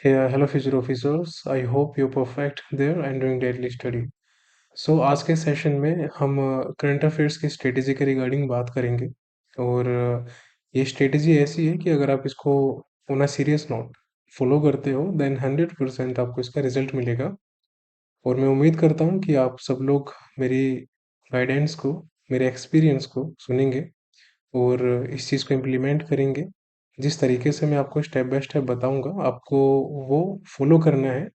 Hello future officers, I hope you're perfect there and doing daily study. आज के session में हम current affairs की स्ट्रेटेजी के रिगार्डिंग बात करेंगे और ये स्ट्रेटेजी ऐसी है कि अगर आप इसको on a serious note follow करते हो देन 100% आपको इसका रिजल्ट मिलेगा। और मैं उम्मीद करता हूँ कि आप सब लोग मेरी गाइडेंस को, मेरे एक्सपीरियंस को सुनेंगे और इस चीज़ को इम्प्लीमेंट करेंगे। जिस तरीके से मैं आपको स्टेप बाय स्टेप बताऊंगा आपको वो फॉलो करना है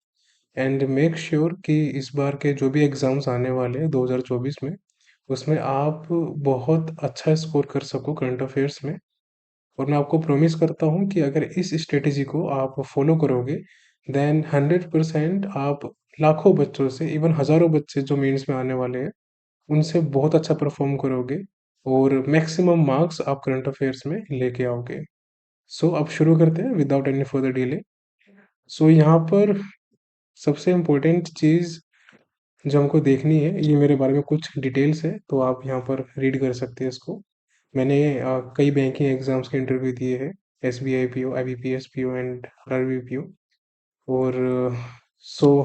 एंड मेक श्योर कि इस बार के जो भी एग्ज़ाम्स आने वाले हैं 2024 में उसमें आप बहुत अच्छा स्कोर कर सको करंट अफेयर्स में। और मैं आपको प्रॉमिस करता हूँ कि अगर इस स्ट्रेटेजी को आप फॉलो करोगे देन 100% आप लाखों बच्चों से, इवन हज़ारों बच्चे जो मेंस में आने वाले हैं, उनसे बहुत अच्छा परफॉर्म करोगे और मैक्सिमम मार्क्स आप करंट अफेयर्स में लेके आओगे। अब शुरू करते हैं विदाउट एनी फर्दर डिले। यहाँ पर सबसे इम्पोर्टेंट चीज़ जो हमको देखनी है, ये मेरे बारे में कुछ डिटेल्स है तो आप यहाँ पर रीड कर सकते हैं इसको। मैंने कई बैंकिंग एग्जाम्स के इंटरव्यू दिए हैं, S B I P O, I B P S P O and R B P O. और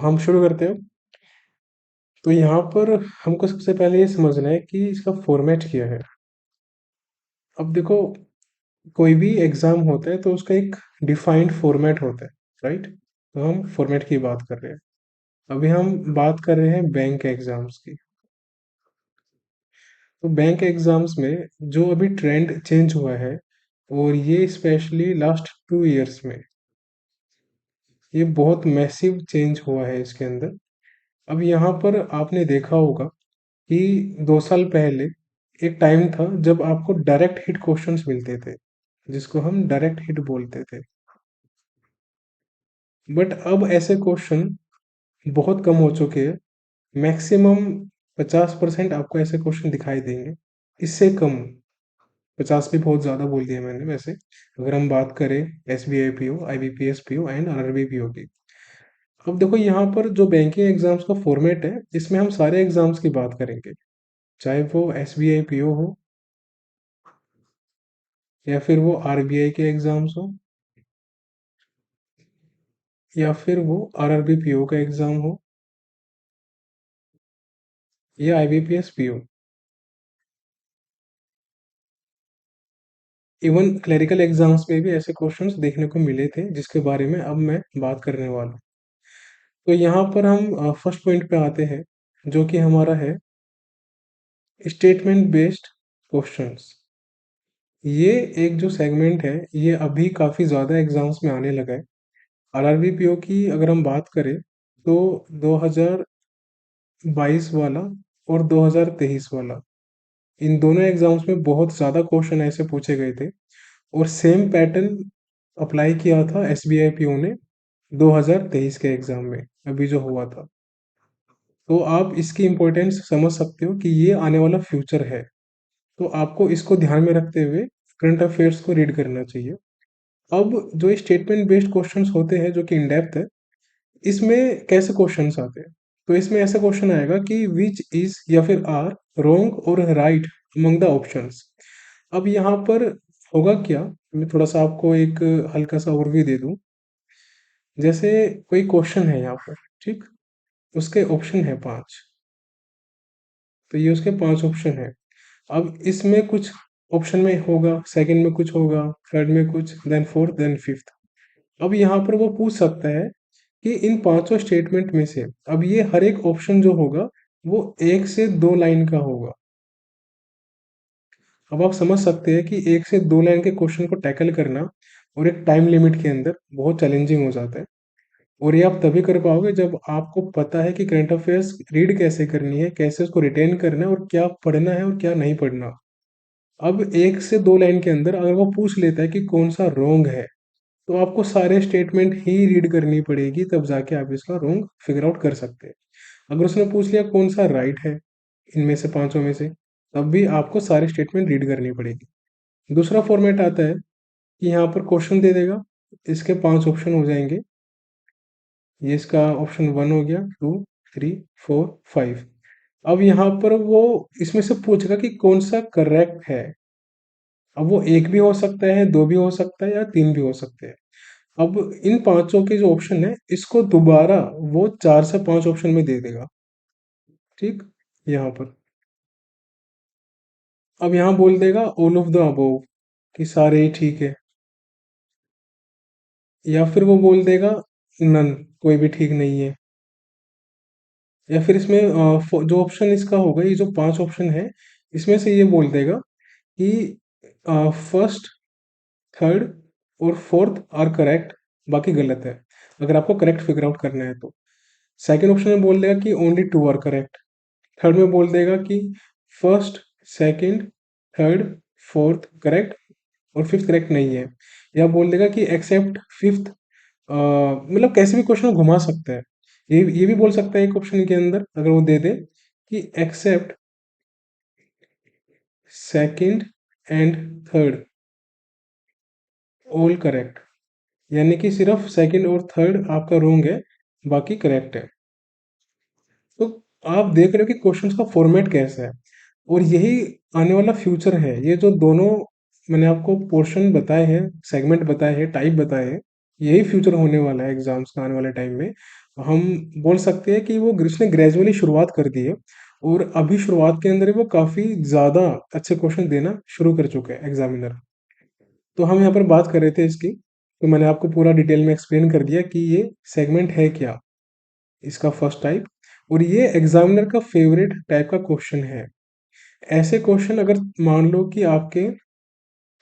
हम शुरू करते हैं। तो यहाँ पर हमको सबसे पहले ये समझना है कि इसका फॉर्मेट क्या है। अब देखो, कोई भी एग्जाम होता है तो उसका एक डिफाइंड फॉर्मेट होता है, राइट? तो हम फॉर्मेट की बात कर रहे हैं। अभी हम बात कर रहे हैं बैंक एग्जाम्स की। तो बैंक एग्जाम्स में जो अभी ट्रेंड चेंज हुआ है, और ये स्पेशली लास्ट 2 इयर्स में ये बहुत मैसिव चेंज हुआ है इसके अंदर। अब यहाँ पर आपने देखा होगा कि 2 साल पहले एक टाइम था जब आपको डायरेक्ट हिट क्वेश्चंस मिलते थे, जिसको हम डायरेक्ट हिट बोलते थे। बट अब ऐसे क्वेश्चन बहुत कम हो चुके हैं। मैक्सिमम 50% आपको ऐसे क्वेश्चन दिखाई देंगे, इससे कम। 50 भी बहुत ज़्यादा बोल दिया मैंने वैसे। अगर हम बात करें S B I P O, I B P S P O and R R B P O की। अब देखो, यहाँ पर जो बैंकिंग एग्जाम्स का फॉर्मेट है, इसमें हम सारे एग्जाम्स की बात करेंगे, चाहे वो S B I P O हो या फिर वो आर बी आई के एग्जाम्स हो या फिर वो R R B P O का एग्जाम हो या I B P S P O. Even clerical exams में भी ऐसे क्वेश्चंस देखने को मिले थे जिसके बारे में अब मैं बात करने वाला हूँ। तो यहाँ पर हम फर्स्ट पॉइंट पे आते हैं, जो कि हमारा है स्टेटमेंट बेस्ड क्वेश्चंस। ये एक जो सेगमेंट है, ये अभी काफ़ी ज़्यादा एग्जाम्स में आने लगा है। आरआरबी पीओ की अगर हम बात करें तो 2022 वाला और 2023 वाला, इन दोनों एग्जाम्स में बहुत ज़्यादा क्वेश्चन ऐसे पूछे गए थे। और सेम पैटर्न अप्लाई किया था S B I P O ने 2023 के एग्जाम में, अभी जो हुआ था। तो आप इसकी इम्पोर्टेंस समझ सकते हो कि ये आने वाला फ्यूचर है। तो आपको इसको ध्यान में रखते हुए करंट अफेयर्स को रीड करना चाहिए। अब जो स्टेटमेंट बेस्ड क्वेश्चंस होते हैं जो कि इन डेप्थ है, इसमें कैसे क्वेश्चंस आते हैं? तो इसमें ऐसा क्वेश्चन आएगा कि विच इज या फिर आर रोंग और राइट अमंग द ऑप्शंस। अब यहाँ पर होगा क्या, मैं थोड़ा सा आपको एक हल्का सा ओवरव्यू दे दूं। जैसे कोई क्वेश्चन है यहाँ पर, ठीक, उसके ऑप्शन है 5। तो ये उसके 5 ऑप्शन है। अब इसमें कुछ ऑप्शन में होगा, सेकंड में कुछ होगा, थर्ड में कुछ, देन फोर्थ, देन फिफ्थ। अब यहाँ पर वो पूछ सकता है कि इन पांचों स्टेटमेंट में से अब ये हर एक ऑप्शन जो होगा वो 1 से 2 लाइन का होगा। अब आप समझ सकते हैं कि 1 से 2 लाइन के क्वेश्चन को टैकल करना और एक टाइम लिमिट के अंदर बहुत चैलेंजिंग हो जाता है। और ये आप तभी कर पाओगे जब आपको पता है कि करंट अफेयर्स रीड कैसे करनी है, कैसे उसको रिटेन करना है और क्या पढ़ना है और क्या नहीं पढ़ना। अब 1 से 2 लाइन के अंदर अगर वो पूछ लेता है कि कौन सा रोंग है, तो आपको सारे स्टेटमेंट ही रीड करनी पड़ेगी, तब जाके आप इसका रोंग फिगर आउट कर सकते हैं। अगर उसने पूछ लिया कौन सा राइट है इनमें से पांचों में से, तब भी आपको सारे स्टेटमेंट रीड करनी पड़ेगी। दूसरा फॉर्मेट आता है कि यहाँ पर क्वेश्चन दे देगा, इसके 5 ऑप्शन हो जाएंगे। ये इसका ऑप्शन 1 हो गया, 2, 3, 4, 5। अब यहाँ पर वो इसमें से पूछेगा कि कौन सा करेक्ट है। अब वो एक भी हो सकता है, दो भी हो सकता है या तीन भी हो सकते हैं। अब इन पांचों के जो ऑप्शन है इसको दोबारा वो 4 से 5 ऑप्शन में दे देगा। ठीक, यहाँ पर अब यहाँ बोल देगा ऑल ऑफ द अबोव, कि सारे ही ठीक है, या फिर वो बोल देगा नन, कोई भी ठीक नहीं है। या फिर इसमें जो ऑप्शन इसका होगा, ये जो 5 ऑप्शन है इसमें से ये बोल देगा कि फर्स्ट, थर्ड और फोर्थ आर करेक्ट, बाकी गलत है, अगर आपको करेक्ट फिगर आउट करना है तो। सेकंड ऑप्शन में बोल देगा कि ओनली 2 आर करेक्ट। थर्ड में बोल देगा कि first, second, third, fourth correct और फिफ्थ करेक्ट नहीं है। या बोल देगा कि एक्सेप्ट फिफ्थ, मतलब कैसे भी क्वेश्चन घुमा सकता है। ये भी बोल सकता है एक ऑप्शन के अंदर, अगर वो दे दे कि except second and third all correct, यानी कि सिर्फ सेकंड और थर्ड आपका रोंग है, बाकी करेक्ट है। तो आप देख रहे हो कि क्वेश्चंस का फॉर्मेट कैसा है, और यही आने वाला फ्यूचर है। ये जो दोनों मैंने आपको पोर्शन बताए हैं, सेगमेंट बताए हैं, टाइप बताए हैं, यही फ्यूचर होने वाला है एग्जाम्स का आने वाले टाइम में। हम बोल सकते हैं कि वो इसने ग्रेजुअली शुरुआत कर दी है, और अभी शुरुआत के अंदर ही वो काफ़ी ज़्यादा अच्छे क्वेश्चन देना शुरू कर चुके हैं एग्जामिनर। तो हम यहाँ पर बात कर रहे थे इसकी, तो मैंने आपको पूरा डिटेल में एक्सप्लेन कर दिया कि ये सेगमेंट है क्या, इसका फर्स्ट टाइप, और ये एग्जामिनर का फेवरेट टाइप का क्वेश्चन है। ऐसे क्वेश्चन अगर मान लो कि आपके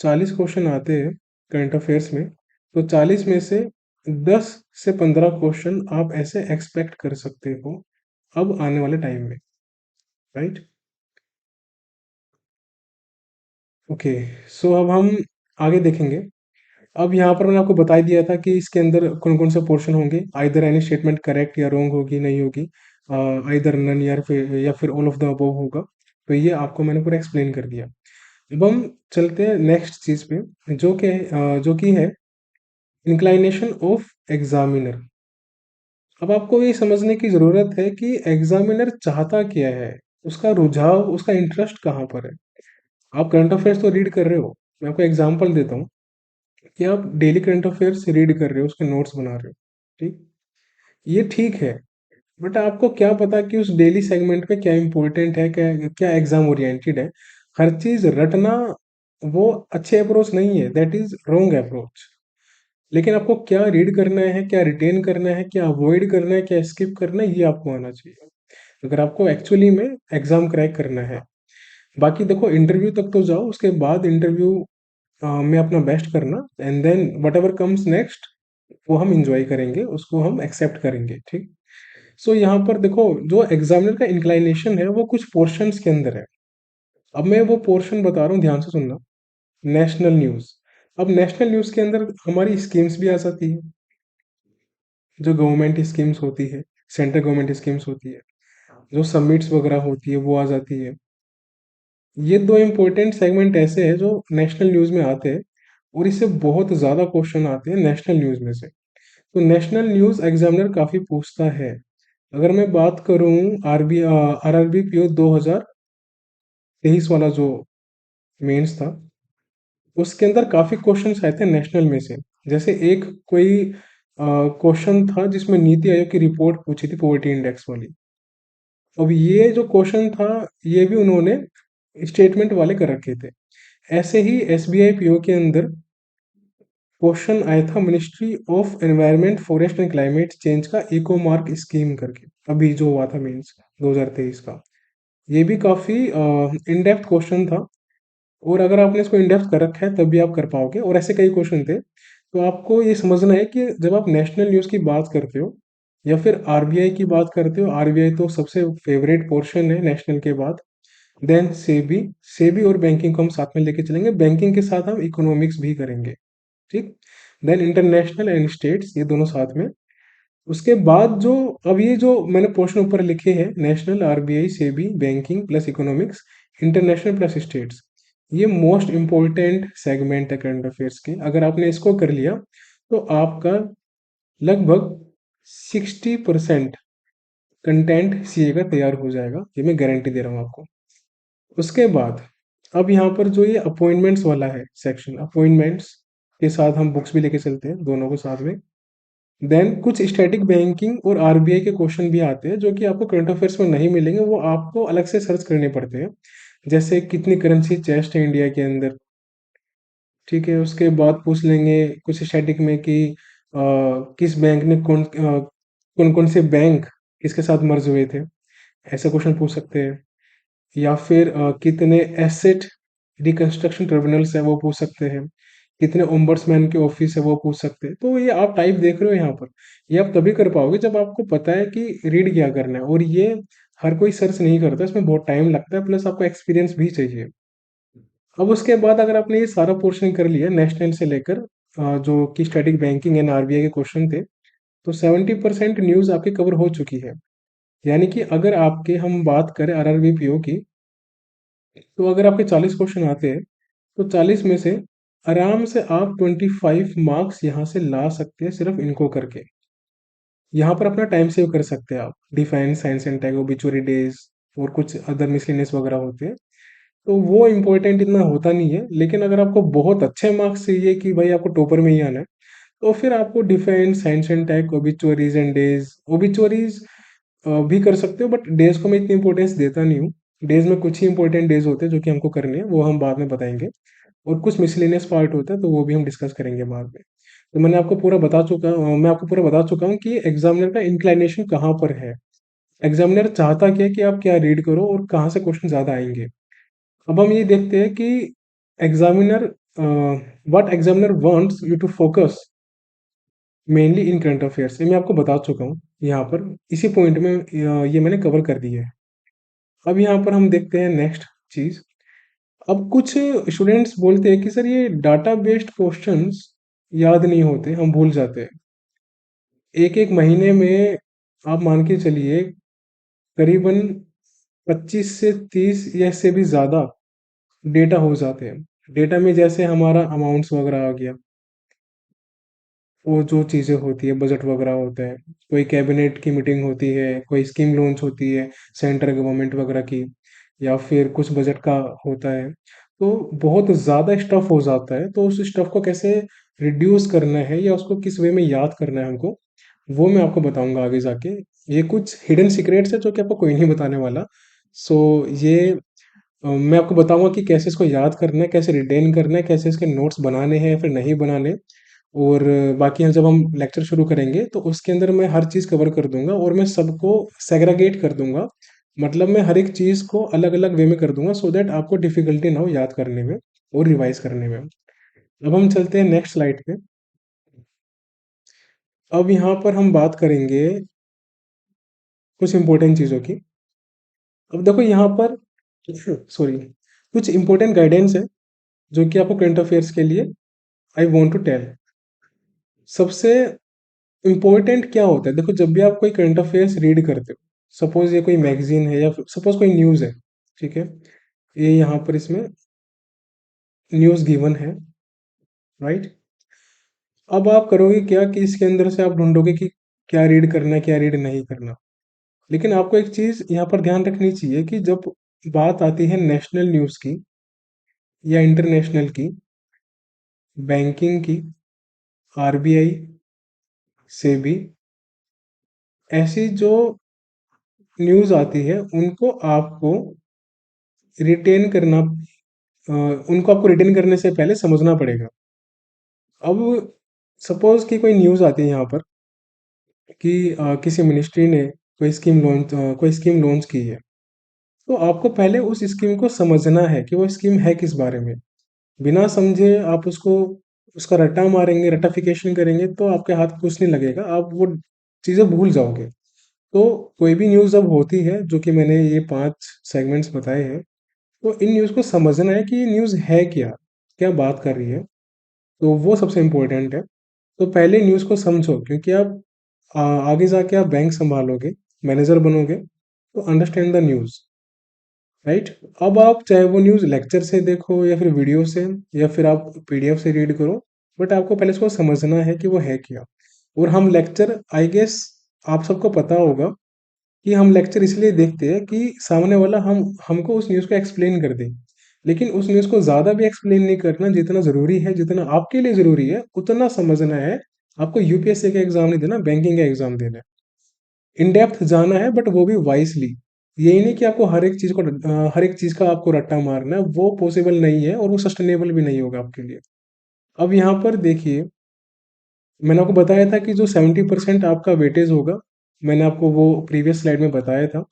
40 क्वेश्चन आते हैं करंट अफेयर्स में, तो 40 में से 10 से 15 क्वेश्चन आप ऐसे एक्सपेक्ट कर सकते हो अब आने वाले टाइम में, राइट। ओके, सो अब हम आगे देखेंगे। अब यहाँ पर मैंने आपको बता ही दिया था कि इसके अंदर कौन कौन से पोर्शन होंगे, आइदर एनी स्टेटमेंट करेक्ट या रॉन्ग होगी, नहीं होगी, आइदर नन या फिर ऑल ऑफ द अबव होगा। तो ये आपको मैंने पूरा एक्सप्लेन कर दिया। अब हम चलते हैं नेक्स्ट चीज पे, जो कि है इंक्लाइनेशन ऑफ एग्जामिनर। अब आपको ये समझने की जरूरत है कि एग्जामिनर चाहता क्या है, उसका रुझाव, उसका इंटरेस्ट कहाँ पर है। आप करंट अफेयर्स तो रीड कर रहे हो, मैं आपको एग्जांपल देता हूँ कि आप डेली करंट अफेयर्स रीड कर रहे हो, उसके नोट्स बना रहे हो, ठीक, ये ठीक है। बट आपको क्या पता कि उस डेली सेगमेंट में क्या इंपॉर्टेंट है, क्या क्या एग्जाम ओरिएंटेड है। हर चीज रटना वो अच्छे अप्रोच नहीं है, दैट इज रॉन्ग अप्रोच। लेकिन आपको क्या रीड करना है, क्या रिटेन करना है, क्या अवॉइड करना है, क्या स्किप करना है, ये आपको आना चाहिए अगर आपको एक्चुअली में एग्जाम क्रैक करना है। बाकी देखो, इंटरव्यू तक तो जाओ, उसके बाद इंटरव्यू में अपना बेस्ट करना, and then whatever comes next वो हम इंजॉय करेंगे, उसको हम एक्सेप्ट करेंगे, ठीक। सो यहाँ पर देखो, जो एग्जामिनर का इंक्लाइनेशन है वो कुछ पोर्शंस के अंदर है। अब मैं वो पोर्शन बता रहा हूँ, ध्यान से सुनना। National news. अब नेशनल न्यूज़ के अंदर हमारी स्कीम्स भी आ जाती है, जो गवर्नमेंट स्कीम्स होती है, सेंट्रल गवर्नमेंट स्कीम्स होती है, जो सबमिट्स वगैरह होती है वो आ जाती है। ये दो इंपॉर्टेंट सेगमेंट ऐसे हैं जो नेशनल न्यूज़ में आते हैं, और इससे बहुत ज़्यादा क्वेश्चन आते हैं नेशनल न्यूज़ में से। तो नेशनल न्यूज़ एग्जामिनर काफ़ी पूछता है। अगर मैं बात करूं आरआरबी पीओ 2023 वाला जो मेंस था, उसके अंदर काफ़ी क्वेश्चंस आए थे नेशनल में से। जैसे एक कोई क्वेश्चन था जिसमें नीति आयोग की रिपोर्ट पूछी थी पॉवर्टी इंडेक्स वाली। अब ये जो क्वेश्चन था, ये भी उन्होंने स्टेटमेंट वाले कर रखे थे। ऐसे ही एसबीआई पीओ के अंदर क्वेश्चन आया था ministry of environment forest and climate change का इको मार्क स्कीम करके, अभी जो हुआ था मीन्स 2023 का। ये भी काफ़ी इन डेप्थ क्वेश्चन था, और अगर आपने इसको इन डेप्थ कर रखा है तब भी आप कर पाओगे, और ऐसे कई क्वेश्चन थे। तो आपको ये समझना है कि जब आप नेशनल न्यूज़ की बात करते हो या फिर आरबीआई की बात करते हो, आरबीआई तो सबसे फेवरेट पोर्शन है नेशनल के बाद। देन सेबी, सेबी और बैंकिंग को हम साथ में लेके चलेंगे, बैंकिंग के साथ हम इकोनॉमिक्स भी करेंगे, ठीक। देन इंटरनेशनल एंड स्टेट्स, ये दोनों साथ में। उसके बाद जो, अब ये जो मैंने पोर्शन ऊपर लिखे हैं, national, RBI, SEBI, banking plus economics, international plus states, ये मोस्ट इंपॉर्टेंट सेगमेंट है करंट अफेयर्स के। अगर आपने इसको कर लिया तो आपका लगभग 60% कंटेंट सीए का तैयार हो जाएगा, ये मैं गारंटी दे रहा हूँ आपको। उसके बाद अब यहाँ पर जो ये अपॉइंटमेंट्स वाला है सेक्शन, अपॉइंटमेंट्स, के साथ हम बुक्स भी लेके चलते हैं, दोनों को साथ में। देन कुछ स्टैटिक बैंकिंग और आरबीआई के क्वेश्चन भी आते हैं जो कि आपको करंट अफेयर्स में नहीं मिलेंगे, वो आपको अलग से सर्च करने पड़ते हैं। जैसे कितनी करेंसी चेस्ट है इंडिया के अंदर, ठीक है। उसके बाद पूछ लेंगे कुछ स्टैटिक में कि किस बैंक ने कौन कौन से बैंक किसके साथ मर्ज हुए थे, ऐसे क्वेश्चन पूछ सकते हैं। या फिर कितने एसेट रिकंस्ट्रक्शन ट्रिब्यूनल्स है वो पूछ सकते हैं, कितने ओम्बड्समैन के ऑफिस है वो पूछ सकते हैं। तो ये आप टाइप देख रहे हो यहाँ पर, ये आप तभी कर पाओगे जब आपको पता है कि रीड क्या करना है। और ये हर कोई सर्च नहीं करता, इसमें बहुत टाइम लगता है, प्लस आपको एक्सपीरियंस भी चाहिए। अब उसके बाद अगर आपने ये सारा पोर्शन कर लिया नेशनल से लेकर जो कि स्टैटिक बैंकिंग एंड आरबीआई के क्वेश्चन थे, तो 70% न्यूज़ आपकी कवर हो चुकी है। यानी कि अगर आपके हम बात करें आरआरबी पीओ की, तो अगर आपके 40 क्वेश्चन आते हैं तो 40 में से आराम से आप 25 मार्क्स यहाँ से ला सकते हैं सिर्फ इनको करके। यहाँ पर अपना टाइम सेव कर सकते हैं आप। Defence science and tech obituary days और कुछ अदर मिसलेनियस वगैरह होते हैं, तो वो इम्पोर्टेंट इतना होता नहीं है। लेकिन अगर आपको बहुत अच्छे मार्क्स चाहिए कि भाई आपको टॉपर में ही आना है, तो फिर आपको defence science and tech obituaries and days, obituaries भी कर सकते हो, बट डेज को मैं इतनी इंपॉर्टेंस देता नहीं हूँ। डेज में कुछ ही इंपॉर्टेंट डेज होते हैं जो कि हमको करने हैं, वो हम बाद में बताएंगे। और कुछ मिसलेनियस पार्ट होता है तो वो भी हम डिस्कस करेंगे बाद में। तो मैं आपको पूरा बता चुका हूँ कि एग्जामिनर का इंक्लाइनेशन कहाँ पर है। एग्जामिनर चाहता क्या है कि आप क्या रीड करो और कहाँ से क्वेश्चन ज़्यादा आएंगे। अब हम ये देखते हैं कि examiner what examiner wants you to focus mainly in current affairs. ये मैं आपको बता चुका हूँ यहाँ पर, इसी पॉइंट में ये मैंने कवर कर दिया है। अब यहाँ पर हम देखते हैं नेक्स्ट चीज़। अब कुछ स्टूडेंट्स बोलते हैं कि सर ये डाटा बेस्ड क्वेश्चंस याद नहीं होते, हम भूल जाते हैं। एक एक महीने में आप मान के चलिए करीबन 25 से 30 या इससे भी ज़्यादा डेटा हो जाते हैं। डेटा में जैसे हमारा अमाउंट्स वगैरह आ गया, वो जो चीज़ें होती है, बजट वगैरह होता है, कोई कैबिनेट की मीटिंग होती है, कोई स्कीम लॉन्च होती है सेंट्रल गवर्नमेंट वगैरह की, या फिर कुछ बजट का होता है, तो बहुत ज़्यादा स्टफ हो जाता है। तो उस स्टफ को कैसे रिड्यूस करना है या उसको किस वे में याद करना है हमको, वो मैं आपको बताऊंगा आगे जाके। ये कुछ हिडन सीक्रेट्स है जो कि आपको कोई नहीं बताने वाला। सो ये मैं आपको बताऊंगा कि कैसे इसको याद करना है, कैसे रिटेन करना है, कैसे इसके नोट्स बनाने हैं या फिर नहीं बनाने। और बाकी हम जब हम लेक्चर शुरू करेंगे तो उसके अंदर मैं हर चीज़ कवर कर दूंगा और मैं सबको सेग्रीगेट कर दूंगा। मतलब मैं हर एक चीज़ को अलग अलग वे में कर दूंगा सो दैट आपको डिफिकल्टी ना हो याद करने में और रिवाइज करने में। अब हम चलते हैं नेक्स्ट स्लाइड पे। अब यहाँ पर हम बात करेंगे कुछ इंपॉर्टेंट चीज़ों की। अब देखो यहाँ पर सॉरी, कुछ इंपॉर्टेंट गाइडेंस है जो कि आपको करंट अफेयर्स के लिए आई वॉन्ट टू टेल। सबसे इम्पोर्टेंट क्या होता है, देखो जब भी आप कोई करंट अफेयर्स रीड करते हो, सपोज ये कोई मैगजीन है या सपोज कोई न्यूज़ है, ठीक है, ये यहाँ पर इसमें न्यूज़ गिवन है, राइट। अब आप करोगे क्या कि इसके अंदर से आप ढूंढोगे कि क्या रीड करना है क्या रीड नहीं करना। लेकिन आपको एक चीज़ यहाँ पर ध्यान रखनी चाहिए कि जब बात आती है नेशनल न्यूज़ की या इंटरनेशनल की, बैंकिंग की, आरबीआई से भी, ऐसी जो न्यूज़ आती है उनको आपको रिटेन करना, उनको आपको रिटेन करने से पहले समझना पड़ेगा। अब सपोज कि कोई न्यूज़ आती है यहाँ पर कि किसी मिनिस्ट्री ने कोई स्कीम लॉन्च की है, तो आपको पहले उस स्कीम को समझना है कि वो स्कीम है किस बारे में। बिना समझे आप उसको उसका रट्टा मारेंगे, रट्टाफिकेशन करेंगे, तो आपके हाथ कुछ नहीं लगेगा, आप वो चीज़ें भूल जाओगे। तो कोई भी न्यूज़ जब होती है, जो कि मैंने ये 5 सेगमेंट्स बताए हैं, तो इन न्यूज़ को समझना है कि ये न्यूज़ है क्या, क्या बात कर रही है। तो वो सबसे इम्पोर्टेंट है। तो पहले न्यूज़ को समझो, क्योंकि आप आगे जाके आप बैंक संभालोगे, मैनेजर बनोगे, तो अंडरस्टैंड द न्यूज़, राइट। अब आप चाहे वो न्यूज़ लेक्चर से देखो या फिर वीडियो से या फिर आप पीडीएफ से रीड करो, बट आपको पहले इसको समझना है कि वो है क्या। और हम लेक्चर, आई गेस आप सबको पता होगा कि हम लेक्चर इसलिए देखते हैं कि सामने वाला हमको उस न्यूज़ को एक्सप्लेन कर दे। लेकिन उस न्यूज़ को ज़्यादा भी एक्सप्लेन नहीं करना, जितना ज़रूरी है, जितना आपके लिए ज़रूरी है, उतना समझना है। आपको यूपीएससी का एग्ज़ाम नहीं देना, बैंकिंग का एग्ज़ाम देना है। इन डेप्थ जाना है, बट वो भी वाइसली। यही नहीं कि आपको हर एक चीज़ का आपको रट्टा मारना है, वो पॉसिबल नहीं है और वो सस्टेनेबल भी नहीं होगा आपके लिए। अब यहाँ पर देखिए, मैंने आपको बताया था कि जो 70% आपका वेटेज होगा, मैंने आपको वो प्रीवियस स्लाइड में बताया था।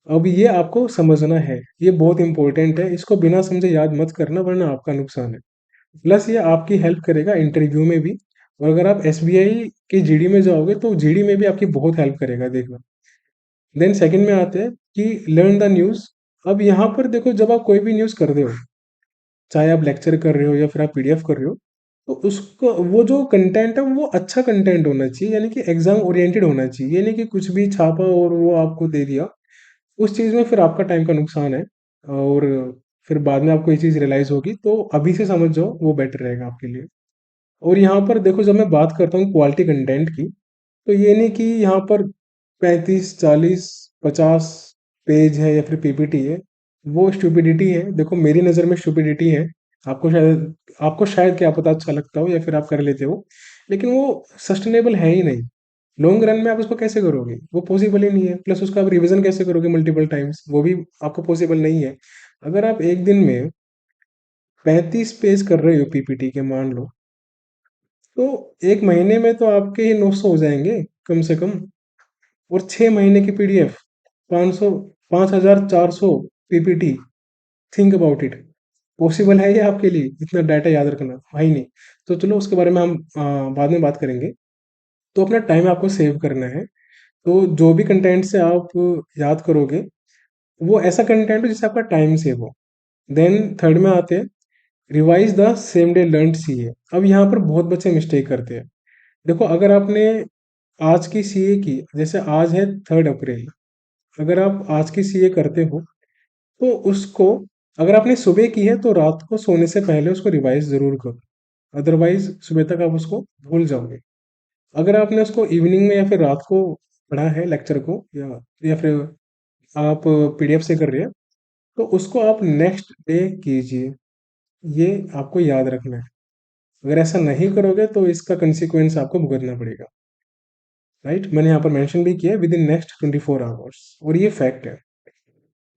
अब ये आपको समझना है, ये बहुत इंपॉर्टेंट है, इसको बिना समझे याद मत करना वरना आपका नुकसान है। प्लस ये आपकी हेल्प करेगा इंटरव्यू में भी, और अगर आप एसबीआई के जीडी में जाओगे तो जीडी में भी आपकी बहुत हेल्प करेगा, देखना। देन सेकंड में आते हैं कि लर्न द न्यूज़। अब यहाँ पर देखो, जब आप कोई भी न्यूज़ कर रहे हो, चाहे आप लेक्चर कर रहे हो या फिर आप पीडीएफ कर रहे हो, तो उसको वो जो कंटेंट है वो अच्छा कंटेंट होना चाहिए, यानी कि एग्जाम ओरिएंटेड होना चाहिए। ये नहीं कि कुछ भी छापा और वो आपको दे दिया, उस चीज़ में फिर आपका टाइम का नुकसान है। और फिर बाद में आपको ये चीज़ रियलाइज़ होगी, तो अभी से समझ जाओ, वो बेटर रहेगा आपके लिए। और यहाँ पर देखो, जब मैं बात करता हूँ क्वालिटी कंटेंट की, तो ये नहीं कि यहाँ पर 35 40 50 पेज है या फिर पीपीटी है, वो स्टुपिडिटी है। देखो, मेरी नज़र में स्टुपिडिटी है। आपको शायद क्या पता अच्छा लगता हो या फिर आप कर लेते हो, लेकिन वो सस्टेनेबल है ही नहीं। लॉन्ग रन में आप उसको कैसे करोगे, वो पॉसिबल ही नहीं है। प्लस उसका आप रिवीजन कैसे करोगे मल्टीपल टाइम्स, वो भी आपको पॉसिबल नहीं है। अगर आप एक दिन में 35 पेज कर रहे हो पीपीटी के, मान लो, तो एक महीने में तो आपके 900 हो जाएंगे कम से कम। और 6 महीने की PDF, 500, 5400 PPT. Think about it. Possible है ये आपके लिए इतना डाटा याद रखना? भाई नहीं। तो चलो, उसके बारे में हम बाद में बात करेंगे। तो अपना टाइम आपको सेव करना है। तो जो भी कंटेंट से आप याद करोगे, वो ऐसा कंटेंट हो जिससे आपका टाइम सेव हो। देन थर्ड में आते हैं, revise the same day learn CA. अब यहाँ पर बहुत बच्चे मिस्टेक करते हैं। देखो, अगर आपने आज की सीए की, जैसे आज है 3 अप्रैल, अगर आप आज की सीए करते हो, तो उसको, अगर आपने सुबह की है तो रात को सोने से पहले उसको रिवाइज जरूर करो। अदरवाइज सुबह तक आप उसको भूल जाओगे। अगर आपने उसको इवनिंग में या फिर रात को पढ़ा है लेक्चर को, या फिर आप पीडीएफ से कर रहे हैं, तो उसको आप नेक्स्ट डे कीजिए। ये आपको याद रखना है। अगर ऐसा नहीं करोगे तो इसका कंसिक्वेंस आपको भुगतना पड़ेगा। राइट, मैंने यहाँ पर मेंशन भी किया है, विद इन नेक्स्ट 24 आवर्स, और ये फैक्ट है।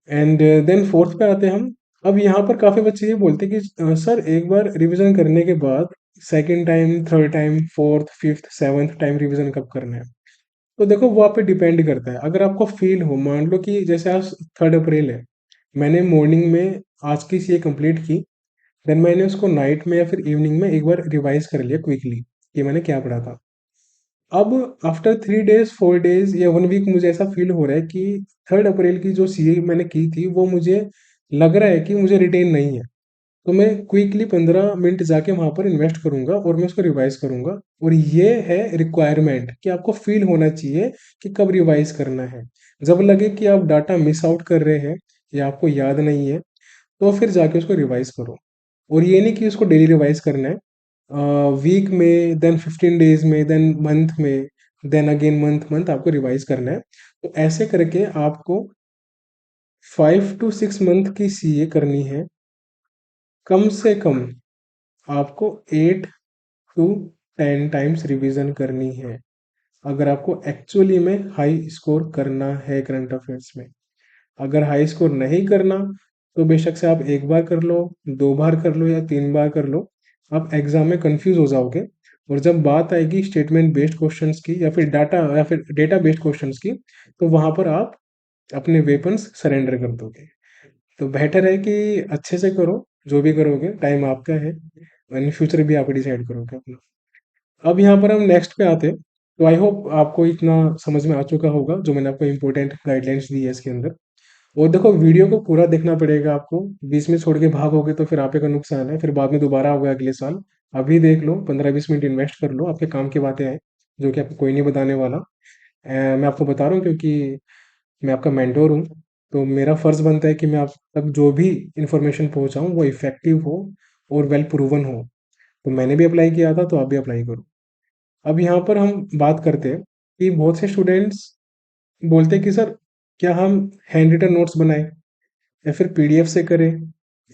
एंड देन फोर्थ पे आते हैं हम। अब यहाँ पर काफ़ी बच्चे ये बोलते हैं कि सर, एक बार रिवीजन करने के बाद second time, third time, fourth, fifth, seventh time revision कब करना है? तो देखो, वो आप पे डिपेंड करता है। अगर आपको फील हो, मान लो कि जैसे आज 3 अप्रैल है, मैंने मॉर्निंग में आज की सीए कंप्लीट की, देन मैंने उसको नाइट में या फिर इवनिंग में एक बार रिवाइज कर लिया क्विकली कि मैंने क्या पढ़ा था। अब आफ्टर 3 डेज, 4 डेज या 1 वीक मुझे ऐसा फील हो रहा है कि 3 अप्रैल की जो सीए मैंने की थी वो मुझे लग रहा है कि मुझे रिटेन नहीं है। तो मैं क्विकली 15 मिनट जाके वहां पर इन्वेस्ट करूंगा और मैं उसको रिवाइज करूंगा। और ये है रिक्वायरमेंट, कि आपको फील होना चाहिए कि कब रिवाइज करना है। जब लगे कि आप डाटा मिस आउट कर रहे हैं या आपको याद नहीं है, तो फिर जाके उसको रिवाइज करो। और ये नहीं कि उसको डेली रिवाइज करना है, वीक में, देन 15 डेज में, देन मंथ में, देन अगेन मंथ मंथ आपको रिवाइज करना है। तो ऐसे करके आपको 5 to 6 मंथ की सीए करनी है। कम से कम आपको 8 to 10 टाइम्स रिवीजन करनी है, अगर आपको एक्चुअली में हाई स्कोर करना है करंट अफेयर्स में। अगर हाई स्कोर नहीं करना, तो बेशक से आप एक बार कर लो, 2 बार कर लो या 3 बार कर लो, आप एग्जाम में कंफ्यूज हो जाओगे। और जब बात आएगी स्टेटमेंट बेस्ड क्वेश्चंस की या फिर डेटा बेस्ड क्वेश्चंस की, तो वहां पर आप अपने वेपन्स सरेंडर कर दोगे। तो बेटर है कि अच्छे से करो, जो भी करोगे टाइम आपका है, इन फ्यूचर भी आप डिसाइड करोगे अपना। अब यहाँ पर हम नेक्स्ट पे आते हैं। तो आई होप आपको इतना समझ में आ चुका होगा, जो मैंने आपको इंपॉर्टेंट गाइडलाइंस दी है इसके अंदर। और देखो, वीडियो को पूरा देखना पड़ेगा आपको। बीच में छोड़ के भागोगे तो फिर आप ही का नुकसान है, फिर बाद में दोबारा होगा अगले साल। अभी देख लो, 15 20 मिनट इन्वेस्ट कर लो, आपके काम की बातें हैं जो कि आपको कोई नहीं बताने वाला। मैं आपको बता रहा हूँ क्योंकि मैं आपका मेंटोर हूँ। तो मेरा फर्ज बनता है कि मैं आप तक जो भी इंफॉर्मेशन पहुँचाऊँ वो इफेक्टिव हो और वेल प्रूवन हो। तो मैंने भी अप्लाई किया था, तो आप भी अप्लाई करो। अब यहाँ पर हम बात करते हैं कि बहुत से स्टूडेंट्स बोलते हैं कि सर, क्या हम हैंड रिटन नोट्स बनाएं या फिर पीडीएफ से करें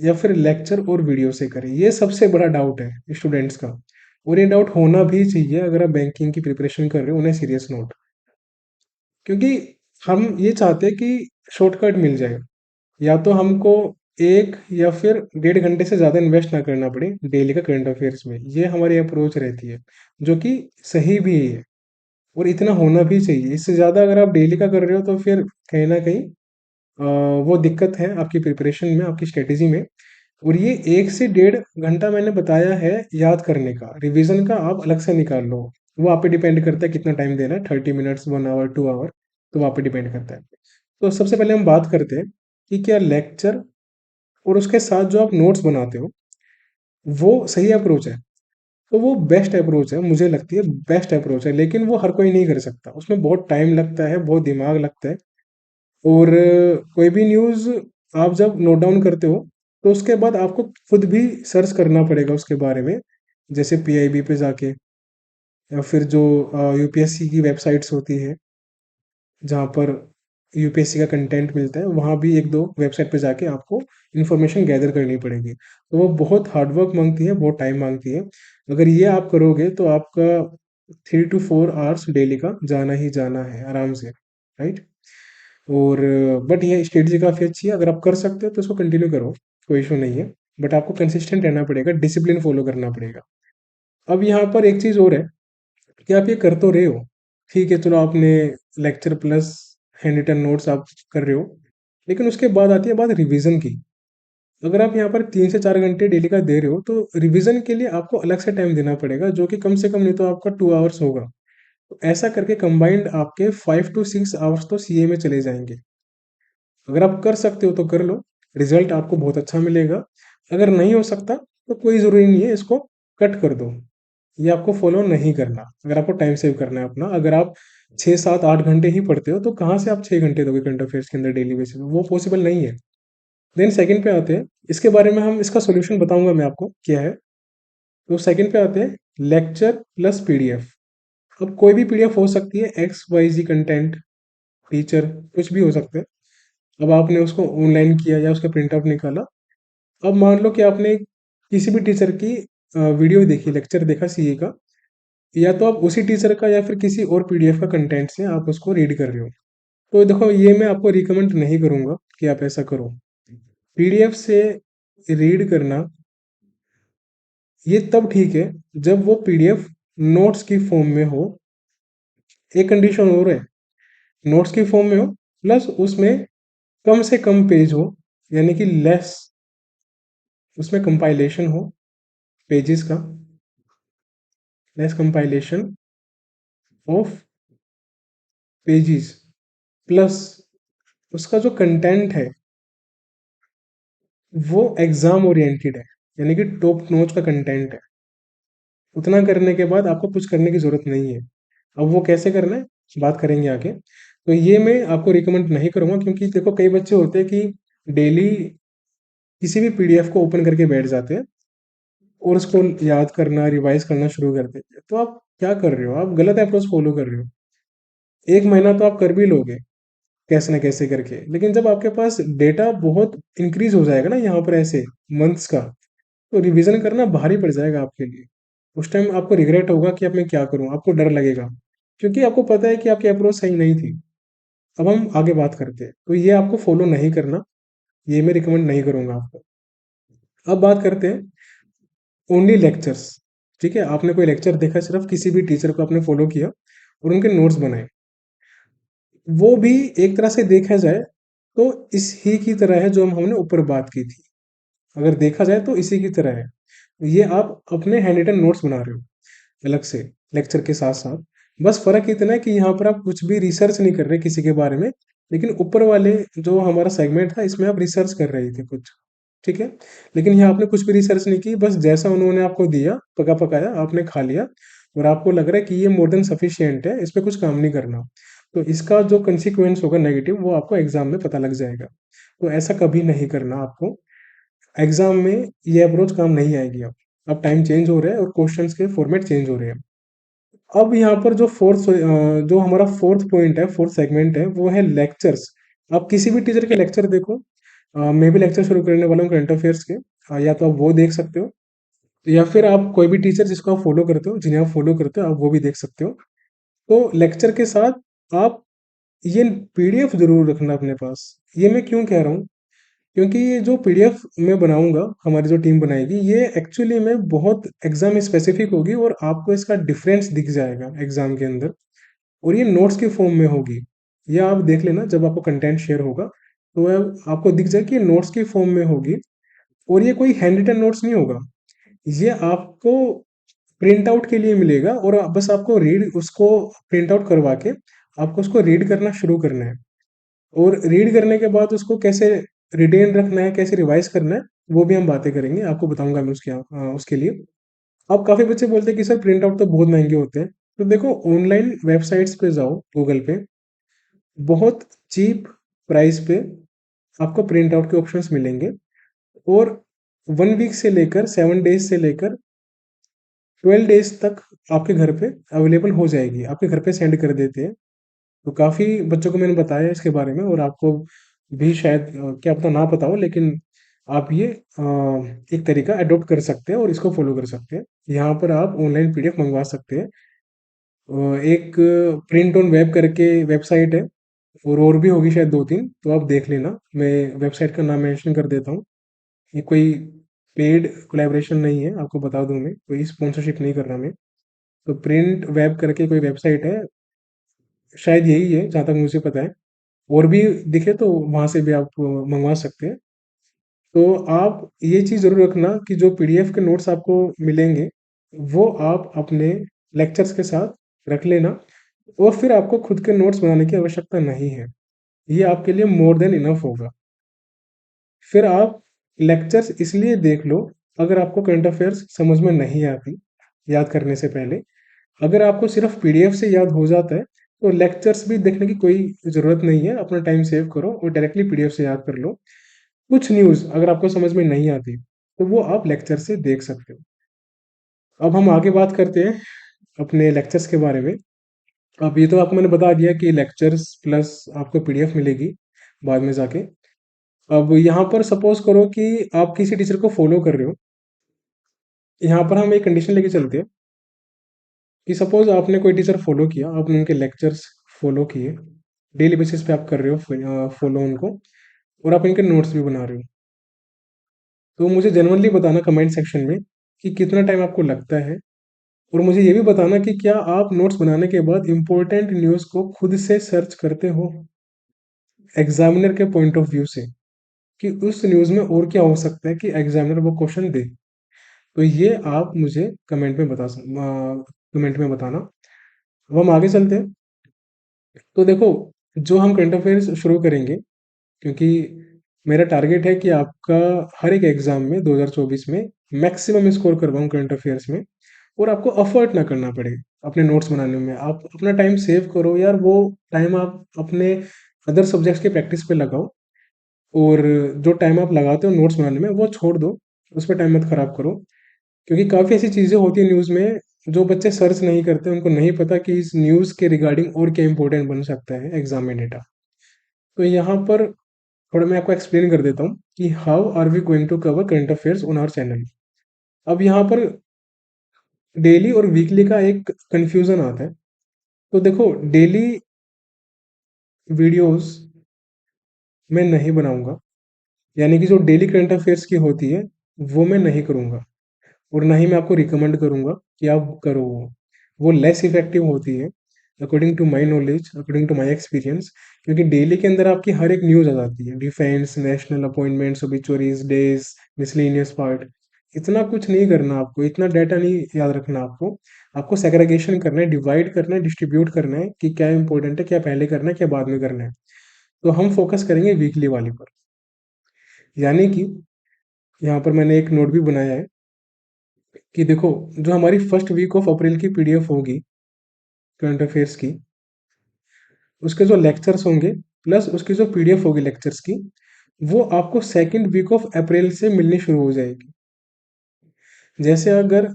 या फिर लेक्चर और वीडियो से करें? ये सबसे बड़ा डाउट है स्टूडेंट्स का, और ये डाउट होना भी चाहिए अगर आप बैंकिंग की प्रिपरेशन कर रहे हो, उन्हें सीरियस नोट। क्योंकि हम ये चाहते हैं कि शॉर्टकट मिल जाए, या तो हमको 1 या फिर 1.5 घंटे से ज़्यादा इन्वेस्ट ना करना पड़े डेली का करंट अफेयर्स में। ये हमारी अप्रोच रहती है, जो कि सही भी है, और इतना होना भी चाहिए। इससे ज़्यादा अगर आप डेली का कर रहे हो तो फिर कहीं ना कहीं अ, वो दिक्कत है आपकी प्रिपरेशन में, आपकी स्ट्रेटेजी में। और ये 1 से 1.5 घंटा मैंने बताया है याद करने का, रिवीजन का आप अलग से निकाल लो। वो आप पे डिपेंड करता है कितना टाइम देना है, 30 मिनट्स, 1 आवर, 2 आवर, तो वो आप पे डिपेंड करता है। तो सबसे पहले हम बात करते हैं कि क्या लेक्चर और उसके साथ जो आप नोट्स बनाते हो वो सही अप्रोच है। तो वो बेस्ट अप्रोच है, मुझे लगती है बेस्ट अप्रोच है, लेकिन वो हर कोई नहीं कर सकता, उसमें बहुत टाइम लगता है, बहुत दिमाग लगता है। और कोई भी न्यूज़ आप जब नोट डाउन करते हो तो उसके बाद आपको खुद भी सर्च करना पड़ेगा उसके बारे में, जैसे पीआईबी पे जाके, या फिर जो यूपीएससी की वेबसाइट्स होती है जहाँ पर यूपीएससी का कंटेंट मिलता है, वहाँ भी 1-2 वेबसाइट पे जाके आपको इन्फॉर्मेशन गैदर करनी पड़ेगी। तो वो बहुत हार्डवर्क मांगती है, बहुत टाइम मांगती है। अगर ये आप करोगे तो आपका 3 to 4 आवर्स डेली का जाना ही जाना है आराम से, राइट? और बट ये स्ट्रेटजी काफ़ी अच्छी है, अगर आप कर सकते हो तो इसको कंटिन्यू करो, कोई इशू नहीं है। बट आपको कंसिस्टेंट रहना पड़ेगा, डिसिप्लिन फॉलो करना पड़ेगा। अब यहाँ पर एक चीज़ और है कि आप ये कर तो रहे हो, ठीक है, चलो आपने lecture plus handwritten notes आप कर रहे हो, लेकिन उसके बाद आती है बात रिवीजन की। अगर आप यहाँ पर 3 से 4 घंटे डेली का दे रहे हो तो रिवीजन के लिए आपको अलग से टाइम देना पड़ेगा, जो कि कम से कम नहीं तो आपका 2 आवर्स होगा। तो ऐसा करके कंबाइंड आपके 5 to 6 आवर्स तो सीए में चले जाएंगे। अगर आप कर सकते हो तो कर लो, रिजल्ट आपको बहुत अच्छा मिलेगा। अगर नहीं हो सकता तो कोई ज़रूरी नहीं है, इसको कट कर दो, ये आपको फॉलो नहीं करना। अगर आपको टाइम सेव करना है अपना, अगर आप 6, 7, 8 घंटे ही पढ़ते हो तो कहाँ से आप 6 घंटे दोगे करंट अफेयर्स के अंदर डेली बेसिस पे, वो पॉसिबल नहीं है। देन सेकंड पे आते हैं, इसके बारे में हम इसका सोल्यूशन बताऊंगा मैं आपको क्या है। तो सेकंड पे आते हैं, लेक्चर प्लस पीडीएफ। अब कोई भी पीडीएफ हो सकती है, एक्स वाई जी कंटेंट, टीचर, कुछ भी हो सकते हैं। अब आपने उसको ऑनलाइन किया या उसका प्रिंट आउट निकाला। अब मान लो कि आपने किसी भी टीचर की वीडियो देखी, लेक्चर देखा सीए का, या तो आप उसी टीचर का या फिर किसी और पीडीएफ का कंटेंट से आप उसको रीड कर रहे हो। तो देखो, ये मैं आपको रिकमेंड नहीं करूंगा कि आप ऐसा करो। पीडीएफ से रीड करना ये तब ठीक है जब वो पीडीएफ नोट्स की फॉर्म में हो। एक कंडीशन और है, नोट्स की फॉर्म में हो प्लस उसमें कम से कम पेज हो, यानी कि लेस, उसमें कंपाइलेशन हो पेजेस का, less compilation of pages, plus उसका जो कंटेंट है वो एग्जाम ओरिएंटेड है, यानी कि टॉप नॉच का कंटेंट है। उतना करने के बाद आपको कुछ करने की जरूरत नहीं है। अब वो कैसे करना है बात करेंगे आगे। तो ये मैं आपको रिकमेंड नहीं करूंगा, क्योंकि देखो कई बच्चे होते हैं कि डेली किसी भी पीडीएफ को ओपन करके बैठ जाते हैं और उसको याद करना, रिवाइज करना शुरू कर देते हैं। तो आप क्या कर रहे हो, आप गलत अप्रोच फॉलो कर रहे हो। 1 महीना तो आप कर भी लोगे कैसे ना कैसे करके, लेकिन जब आपके पास डेटा बहुत इंक्रीज हो जाएगा ना यहाँ पर ऐसे मंथ्स का, तो रिवीजन करना भारी पड़ जाएगा आपके लिए। उस टाइम आपको रिग्रेट होगा कि अब मैं क्या करूं, आपको डर लगेगा, क्योंकि आपको पता है कि आपकी अप्रोच सही नहीं थी। अब हम आगे बात करते हैं, तो ये आपको फॉलो नहीं करना, ये मैं रिकमेंड नहीं करूंगा आपको। अब बात करते हैं ओनली लेक्चर्स। ठीक है, आपने कोई लेक्चर देखा, सिर्फ किसी भी टीचर को आपने फॉलो किया और उनके नोट्स बनाए, वो भी एक तरह से देखा जाए तो इस ही की तरह है जो हमने ऊपर बात की थी। अगर देखा जाए तो इसी की तरह है। ये आप अपने हैंड रिटन नोट्स बना रहे हो अलग से, लेक्चर के साथ साथ। बस फर्क इतना है कि यहाँ पर आप कुछ भी रिसर्च नहीं कर रहे किसी के बारे में, लेकिन ऊपर वाले जो हमारा सेगमेंट था इसमें आप रिसर्च कर रहे थे कुछ, ठीक है। लेकिन यहाँ आपने कुछ भी रिसर्च नहीं की, बस जैसा उन्होंने आपको दिया पका पकाया आपने खा लिया, और आपको लग रहा है कि ये मोर देन सफिशियंट है, इस पर कुछ काम नहीं करना। तो इसका जो कंसिक्वेंस होगा नेगेटिव, वो आपको एग्जाम में पता लग जाएगा। तो ऐसा कभी नहीं करना आपको, एग्जाम में ये अप्रोच काम नहीं आएगी। अब टाइम चेंज हो रहा है और क्वेश्चंस के फॉर्मेट चेंज हो रहे हैं। अब यहाँ पर जो जो हमारा फोर्थ पॉइंट है, फोर्थ सेगमेंट है, वो है लेक्चर्स। आप किसी भी टीचर के लेक्चर देखो, मैं भी लेक्चर शुरू करने वाला हूँ करंट अफेयर्स के। या तो आप वो देख सकते हो, या फिर आप कोई भी टीचर जिसको आप फॉलो करते हो, जिन्हें आप फॉलो करते हो, आप वो भी देख सकते हो। तो लेक्चर के साथ आप ये पीडीएफ जरूर रखना अपने पास। ये मैं क्यों कह रहा हूँ, क्योंकि ये जो पीडीएफ मैं बनाऊंगा, हमारी जो टीम बनाएगी, ये एक्चुअली में बहुत एग्जाम स्पेसिफिक होगी और आपको इसका डिफरेंस दिख जाएगा एग्जाम के अंदर। और ये नोट्स के फॉर्म में होगी। ये आप देख लेना जब आपको कंटेंट शेयर होगा, तो वह आपको दिख जाए कि ये नोट्स के फॉर्म में होगी। और ये कोई हैंड रिटन नोट्स नहीं होगा, ये आपको प्रिंट आउट के लिए मिलेगा। और बस आपको रीड उसको प्रिंट आउट करवा के आपको उसको रीड करना शुरू करना है। और रीड करने के बाद उसको कैसे रिटेन रखना है, कैसे रिवाइज करना है, वो भी हम बातें करेंगे, आपको बताऊंगा मैं उसके लिए। अब काफी बच्चे बोलते हैं कि सर प्रिंट आउट तो बहुत महंगे होते हैं। तो देखो, ऑनलाइन वेबसाइट्स पे जाओ, गूगल पे बहुत चीप प्राइस पे आपको प्रिंट आउट के ऑप्शंस मिलेंगे। और 1 वीक से लेकर 7 डेज से लेकर 12 डेज तक आपके घर पे अवेलेबल हो जाएगी, आपके घर पे सेंड कर देते हैं। तो काफ़ी बच्चों को मैंने बताया इसके बारे में, और आपको भी शायद क्या पता ना पता हो, लेकिन आप ये एक तरीका अडॉप्ट कर सकते हैं और इसको फॉलो कर सकते हैं। यहाँ पर आप ऑनलाइन पीडीएफ मंगवा सकते हैं। एक प्रिंट ऑन वेब करके वेबसाइट है, और भी होगी शायद 2-3, तो आप देख लेना। मैं वेबसाइट का नाम मेंशन कर देता हूँ। ये कोई पेड कोलैबोरेशन नहीं है, आपको बता दूं, मैं कोई स्पॉन्सरशिप नहीं कर रहा मैं। तो प्रिंट वेब करके कोई वेबसाइट है, शायद यही है जहाँ तक मुझे पता है। और भी दिखे तो वहाँ से भी आप मंगवा सकते हैं। तो आप ये चीज़ ज़रूर रखना कि जो पीडीएफ के नोट्स आपको मिलेंगे, वो आप अपने लेक्चर्स के साथ रख लेना। और फिर आपको खुद के नोट्स बनाने की आवश्यकता नहीं है, ये आपके लिए मोर देन इनफ होगा। फिर आप लेक्चर्स इसलिए देख लो, अगर आपको करंट अफेयर्स समझ में नहीं आती याद करने से पहले, अगर आपको सिर्फ पीडीएफ से याद हो जाता है, तो लेक्चर्स भी देखने की कोई ज़रूरत नहीं है। अपना टाइम सेव करो और डायरेक्टली पीडीएफ से याद कर लो। कुछ न्यूज़ अगर आपको समझ में नहीं आती, तो वो आप लेक्चर से देख सकते हो। अब हम आगे बात करते हैं अपने लेक्चर्स के बारे में। अब ये तो आपको मैंने बता दिया कि लेक्चर्स प्लस आपको पीडीएफ मिलेगी बाद में जाके। अब यहाँ पर सपोज करो कि आप किसी टीचर को फॉलो कर रहे हो। यहाँ पर हम एक कंडीशन लेके चलते हैं कि सपोज आपने कोई टीचर फॉलो किया, आपने उनके लेक्चर्स फॉलो किए, डेली बेसिस पे आप कर रहे हो फॉलो उनको, और आप इनके नोट्स भी बना रहे हो। तो मुझे जेनुइनली बताना कमेंट सेक्शन में कि कितना टाइम आपको लगता है। और मुझे ये भी बताना कि क्या आप नोट्स बनाने के बाद इंपॉर्टेंट न्यूज़ को खुद से सर्च करते हो एग्जामिनर के पॉइंट ऑफ व्यू से, कि उस न्यूज़ में और क्या हो सकता है कि एग्जामिनर वो क्वेश्चन दे। तो ये आप मुझे कमेंट में बताना। अब हम आगे चलते हैं। तो देखो, जो हम करंट अफेयर्स शुरू करेंगे, क्योंकि मेरा टारगेट है कि आपका हर एक एग्जाम में 2024 में मैक्सिमम स्कोर करवाऊँ करंट अफेयर्स में, और आपको अफर्ट ना करना पड़े अपने नोट्स बनाने में। आप अपना टाइम सेव करो यार, वो टाइम आप अपने अदर सब्जेक्ट्स के प्रैक्टिस पे लगाओ। और जो टाइम आप लगाते हो नोट्स बनाने में, वो छोड़ दो, उस पर टाइम मत खराब करो। क्योंकि काफ़ी ऐसी चीज़ें होती हैं न्यूज़ में जो बच्चे सर्च नहीं करते, उनको नहीं पता कि इस न्यूज़ के रिगार्डिंग और क्या इंपॉर्टेंट बन सकता है एग्जाम में डेटा। तो यहाँ पर थोड़ा मैं आपको एक्सप्लेन कर देता हूँ कि how are we going to cover current affairs on our channel. अब यहाँ पर डेली और वीकली का एक कंफ्यूजन आता है। तो देखो, डेली वीडियोस मैं नहीं बनाऊंगा, यानी कि जो डेली करंट अफेयर्स की होती है, वो मैं नहीं करूंगा। और ना ही मैं आपको रिकमेंड करूंगा कि आप करो वो लेस इफेक्टिव होती है according to my knowledge, according to my experience. क्योंकि डेली के अंदर आपकी हर एक न्यूज़ आ जाती है, defence, national appointments, obituaries, days, miscellaneous part. इतना कुछ नहीं करना आपको, इतना डाटा नहीं याद रखना आपको। आपको सेग्रीगेशन करना है, डिवाइड करना है, डिस्ट्रीब्यूट करना है कि क्या इंपॉर्टेंट है, क्या पहले करना है, क्या बाद में करना है। तो हम फोकस करेंगे वीकली वाली पर। यानी कि यहाँ पर मैंने एक नोट भी बनाया है कि देखो, जो हमारी फर्स्ट वीक ऑफ अप्रैल की पीडीएफ होगी करंट अफेयर्स की, उसके जो लेक्चर्स होंगे प्लस उसकी जो पीडीएफ होगी लेक्चर्स की, वो आपको सेकंड वीक ऑफ अप्रैल से मिलनी शुरू हो जाएगी। जैसे अगर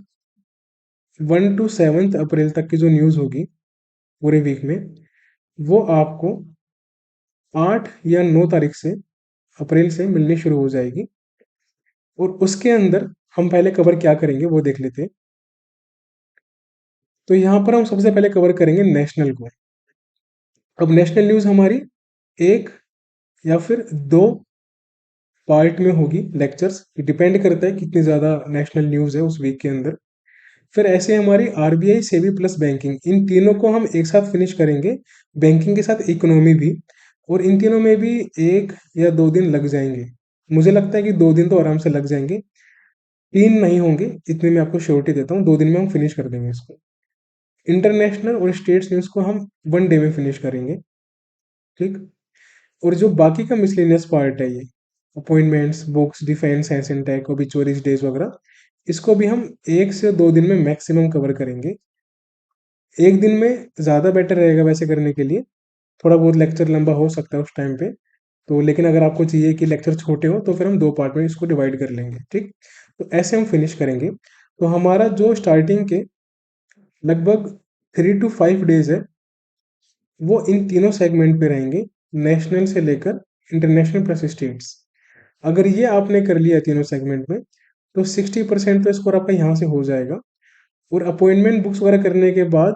1 to 7 अप्रैल तक की जो न्यूज़ होगी पूरे वीक में, वो आपको 8 या 9 तारीख से अप्रैल से मिलनी शुरू हो जाएगी। और उसके अंदर हम पहले कवर क्या करेंगे वो देख लेते हैं। तो यहाँ पर हम सबसे पहले कवर करेंगे नेशनल को। अब नेशनल न्यूज़ हमारी एक या फिर दो पार्ट में होगी लेक्चर्स, डिपेंड करता है कितनी ज़्यादा नेशनल न्यूज़ है उस वीक के अंदर। फिर ऐसे हमारी आरबीआई, सेबी प्लस बैंकिंग, इन तीनों को हम एक साथ फिनिश करेंगे, बैंकिंग के साथ इकोनॉमी भी। और इन तीनों में भी 1 या 2 दिन लग जाएंगे। मुझे लगता है कि 2 दिन तो आराम से लग जाएंगे, 3 नहीं होंगे, इतने मैं आपको श्योरिटी देता हूँ, 2 दिन में हम फिनिश कर देंगे इसको। इंटरनेशनल और स्टेट्स न्यूज़ को हम 1 डे में फिनिश करेंगे, ठीक। और जो बाकी का मिसलेनियस पार्ट है, ये appointments, books, defence, and tech, obituaries, days वगैरह, इसको भी हम 1 से 2 दिन में मैक्सिमम कवर करेंगे। एक दिन में ज़्यादा बेटर रहेगा वैसे करने के लिए, थोड़ा बहुत लेक्चर लंबा हो सकता है उस टाइम पे। तो लेकिन अगर आपको चाहिए कि लेक्चर छोटे हो तो फिर हम 2 पार्ट में इसको डिवाइड कर लेंगे, ठीक। तो ऐसे हम फिनिश करेंगे। तो हमारा जो स्टार्टिंग के लगभग 3 to 5 डेज है, वो इन तीनों सेगमेंट पे रहेंगे, नेशनल से लेकर इंटरनेशनल प्लस स्टेट्स। अगर ये आपने कर लिया तीनों सेगमेंट में, तो 60% तो स्कोर आपका यहाँ से हो जाएगा। और अपॉइंटमेंट बुक्स वगैरह करने के बाद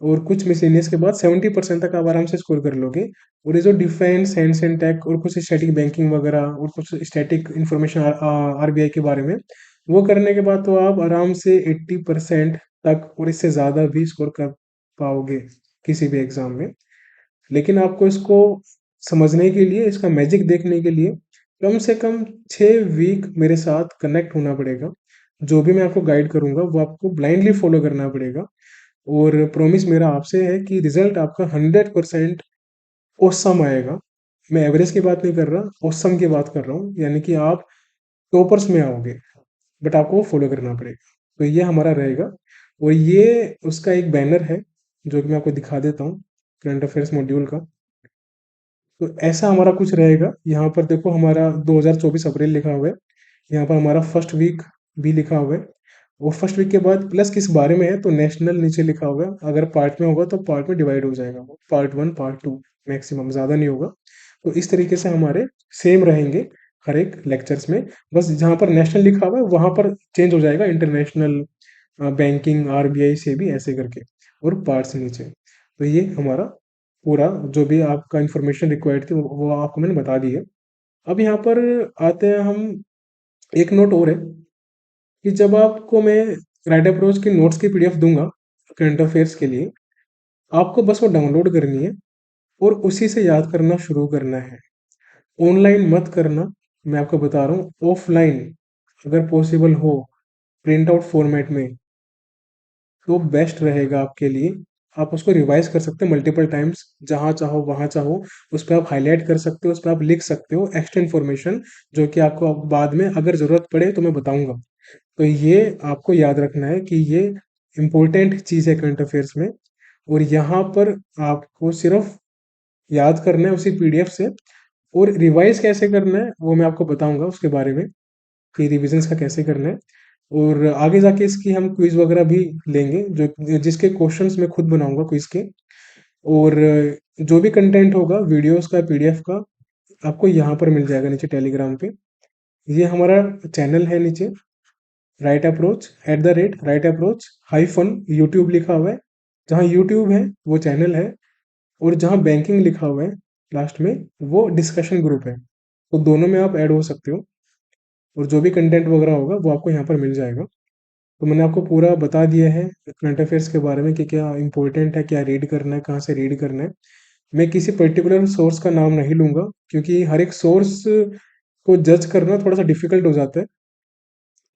और कुछ मिसलेनियस के बाद 70% तक आप आराम से स्कोर कर लोगे। और ये जो डिफेंस, हैंड्स एंड टेक और कुछ स्टैटिक बैंकिंग वगैरह और कुछ स्टैटिक इंफॉर्मेशन आरबीआई के बारे में, वो करने के बाद तो आप आराम से 80% तक और इससे ज़्यादा भी स्कोर कर पाओगे किसी भी एग्ज़ाम में। लेकिन आपको इसको समझने के लिए, इसका मैजिक देखने के लिए कम से कम 6 वीक मेरे साथ कनेक्ट होना पड़ेगा। जो भी मैं आपको गाइड करूंगा वो आपको ब्लाइंडली फॉलो करना पड़ेगा। और प्रॉमिस मेरा आपसे है कि रिजल्ट आपका 100% औसम आएगा। मैं एवरेज की बात नहीं कर रहा, औसम की बात कर रहा हूँ, यानी कि आप टॉपर्स में आओगे। बट आपको वो फॉलो करना पड़ेगा। तो ये हमारा रहेगा। और ये उसका एक बैनर है जो कि मैं आपको दिखा देता हूँ, करंट अफेयर्स मॉड्यूल का। तो ऐसा हमारा कुछ रहेगा। यहाँ पर देखो हमारा 2024 अप्रैल लिखा हुआ है, यहाँ पर हमारा फर्स्ट वीक भी लिखा हुआ है। वो फर्स्ट वीक के बाद प्लस किस बारे में है तो नेशनल नीचे लिखा होगा। अगर पार्ट में होगा तो पार्ट में डिवाइड हो जाएगा, वो पार्ट 1 पार्ट 2 मैक्सिमम, ज़्यादा नहीं होगा। तो इस तरीके से हमारे सेम रहेंगे हर एक लेक्चर्स में। बस जहाँ पर नेशनल लिखा हुआ है वहाँ पर चेंज हो जाएगा इंटरनेशनल, बैंकिंग, आरबीआई से भी ऐसे करके, और पार्ट्स नीचे। तो ये हमारा पूरा जो भी आपका इंफॉर्मेशन रिक्वायर्ड थी वो आपको मैंने बता दी है। अब यहाँ पर आते हैं हम, एक नोट और है कि जब आपको मैं राइट अप्रोच के नोट्स की पीडीएफ दूंगा करंट अफेयर्स के लिए, आपको बस वो डाउनलोड करनी है और उसी से याद करना शुरू करना है। ऑनलाइन मत करना, मैं आपको बता रहा हूँ। ऑफलाइन अगर पॉसिबल हो, प्रिंट आउट फॉर्मेट में, तो बेस्ट रहेगा आपके लिए। आप उसको रिवाइज कर सकते हो मल्टीपल टाइम्स, जहाँ चाहो वहाँ चाहो। उस पर आप हाईलाइट कर सकते हो, उस पर आप लिख सकते हो एक्स्ट्रा इन्फॉर्मेशन, जो कि आपको अब बाद में अगर ज़रूरत पड़े तो मैं बताऊंगा। तो ये आपको याद रखना है कि ये इम्पोर्टेंट चीज़ है करंट अफेयर्स में। और यहाँ पर आपको सिर्फ याद करना है उसी पीडीएफ से। और रिवाइज कैसे करना है वो मैं आपको बताऊंगा उसके बारे में, कि रिविजन्स का कैसे करना है। और आगे जाके इसकी हम क्विज वगैरह भी लेंगे, जो जिसके क्वेश्चंस मैं खुद बनाऊंगा क्विज के। और जो भी कंटेंट होगा वीडियोस का, पीडीएफ का, आपको यहाँ पर मिल जाएगा नीचे टेलीग्राम पे। ये हमारा चैनल है नीचे, राइट अप्रोच हाइफन यूट्यूब लिखा हुआ है। जहाँ यूट्यूब है वो चैनल है, और जहाँ बैंकिंग लिखा हुआ है लास्ट में वो डिस्कशन ग्रुप है। तो दोनों में आप ऐड हो सकते हो, और जो भी कंटेंट वगैरह होगा वो आपको यहाँ पर मिल जाएगा। तो मैंने आपको पूरा बता दिया है करंट अफेयर्स के बारे में कि क्या इंपॉर्टेंट है, क्या रीड करना है, कहाँ से रीड करना है। मैं किसी पर्टिकुलर सोर्स का नाम नहीं लूंगा, क्योंकि हर एक सोर्स को जज करना थोड़ा सा डिफिकल्ट हो जाता है।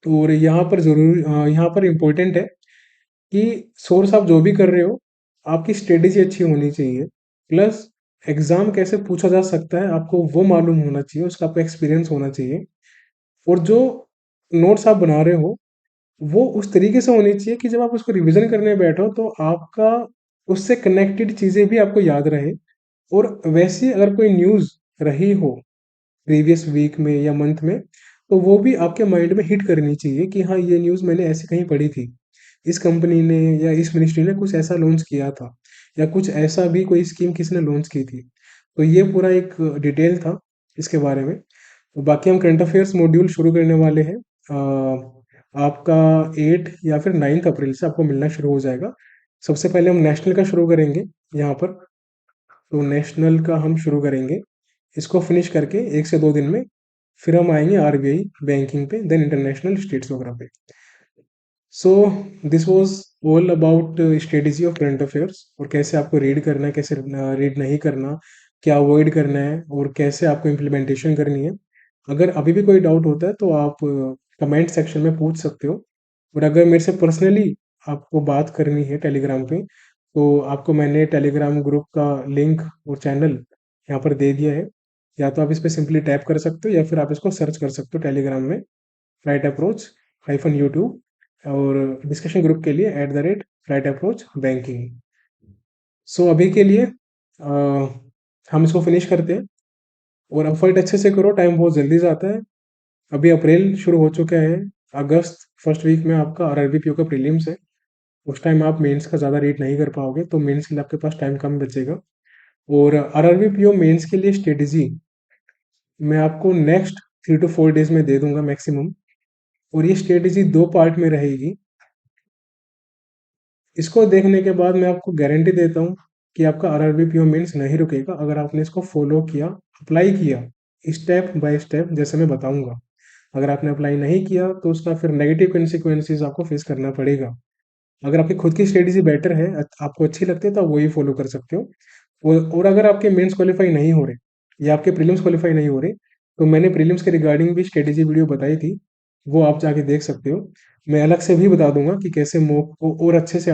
और यहाँ पर जरूरी, यहाँ पर इम्पोर्टेंट है कि सोर्स आप जो भी कर रहे हो, आपकी स्ट्रेटेजी अच्छी होनी चाहिए। प्लस एग्जाम कैसे पूछा जा सकता है आपको वो मालूम होना चाहिए, उसका आपको एक्सपीरियंस होना चाहिए। और जो नोट्स आप बना रहे हो वो उस तरीके से होनी चाहिए कि जब आप उसको रिवीजन करने बैठो तो आपका उससे कनेक्टेड चीज़ें भी आपको याद रहे। और वैसे अगर कोई न्यूज़ रही हो प्रीवियस वीक में या मंथ में, तो वो भी आपके माइंड में हिट करनी चाहिए कि हाँ ये न्यूज़ मैंने ऐसे कहीं पढ़ी थी, इस कंपनी ने या इस मिनिस्ट्री ने कुछ ऐसा लॉन्च किया था, या कुछ ऐसा भी कोई स्कीम किसने लॉन्च की थी। तो ये पूरा एक डिटेल था इसके बारे में। तो बाकी हम करंट अफेयर्स मॉड्यूल शुरू करने वाले हैं। आपका 8 या फिर 9 अप्रैल से आपको मिलना शुरू हो जाएगा। सबसे पहले हम नेशनल का शुरू करेंगे यहाँ पर। तो नेशनल का हम शुरू करेंगे, इसको फिनिश करके 1 से 2 दिन में फिर हम आएंगे आरबीआई बैंकिंग पे, देन इंटरनेशनल स्टेट्स वगैरह पे। So this was all about strategy of current affairs, और कैसे आपको रीड करना है, कैसे रीड नहीं करना, क्या अवॉइड करना है, और कैसे आपको इम्प्लीमेंटेशन करनी है। अगर अभी भी कोई डाउट होता है तो आप कमेंट सेक्शन में पूछ सकते हो। और अगर मेरे से पर्सनली आपको बात करनी है टेलीग्राम पे, तो आपको मैंने टेलीग्राम ग्रुप का लिंक और चैनल यहाँ पर दे दिया है। या तो आप इस पर सिंपली टैप कर सकते हो, या फिर आप इसको सर्च कर सकते हो टेलीग्राम में, फ्लाइट अप्रोच हाइफन यूट्यूब, और डिस्कशन ग्रुप के लिए @फ्लाइट अप्रोच बैंकिंग। सो अभी के लिए हम इसको फिनिश करते हैं, और एफर्ट अच्छे से करो, टाइम बहुत जल्दी जाता है। अभी अप्रैल शुरू हो चुका है, अगस्त फर्स्ट वीक में आपका आरआरबी पीओ का प्रीलिम्स है। उस टाइम आप मेंस का ज़्यादा रीड नहीं कर पाओगे, तो मेंस के लिए आपके पास टाइम कम बचेगा। और आरआरबी पीओ मेंस के लिए स्ट्रेटेजी मैं आपको नेक्स्ट 3 to 4 डेज में दे दूंगा मैक्सिमम। और ये स्ट्रेटेजी 2 पार्ट में रहेगी। इसको देखने के बाद मैं आपको गारंटी देता हूँ कि आपका आरआरबी पीओ मेंस नहीं रुकेगा, अगर आपने इसको फॉलो किया, अप्लाई किया स्टेप बाय स्टेप जैसे मैं बताऊंगा। अगर आपने अप्लाई नहीं किया तो उसका फिर नेगेटिव कंसिक्वेंसेस आपको फेस करना पड़ेगा। अगर आपकी खुद की स्ट्रेटेजी बेटर है, आपको अच्छी लगती है, तो आप वही फॉलो कर सकते हो। और अगर आपके मेंस क्वालिफाई नहीं हो रहे या आपके प्रीलिम्स क्वालिफाई नहीं हो रहे, तो मैंने प्रीलिम्स के रिगार्डिंग भी स्ट्रेटेजी वीडियो बताई थी, वो आप जाके देख सकते हो। मैं अलग से भी बता दूंगा कि कैसे मॉक को और अच्छे से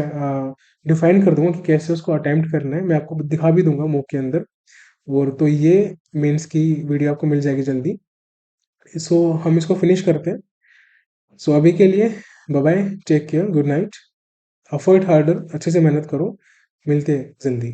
डिफाइन कर दूंगा कि कैसे उसको अटेम्प्ट करना है, मैं आपको दिखा भी दूंगा मॉक के अंदर। और तो ये मेंस की वीडियो आपको मिल जाएगी जल्दी। सो हम इसको फिनिश करते हैं। सो अभी के लिए bye bye, take care, good night. Effort harder, अच्छे से मेहनत करो, मिलते हैं जल्दी।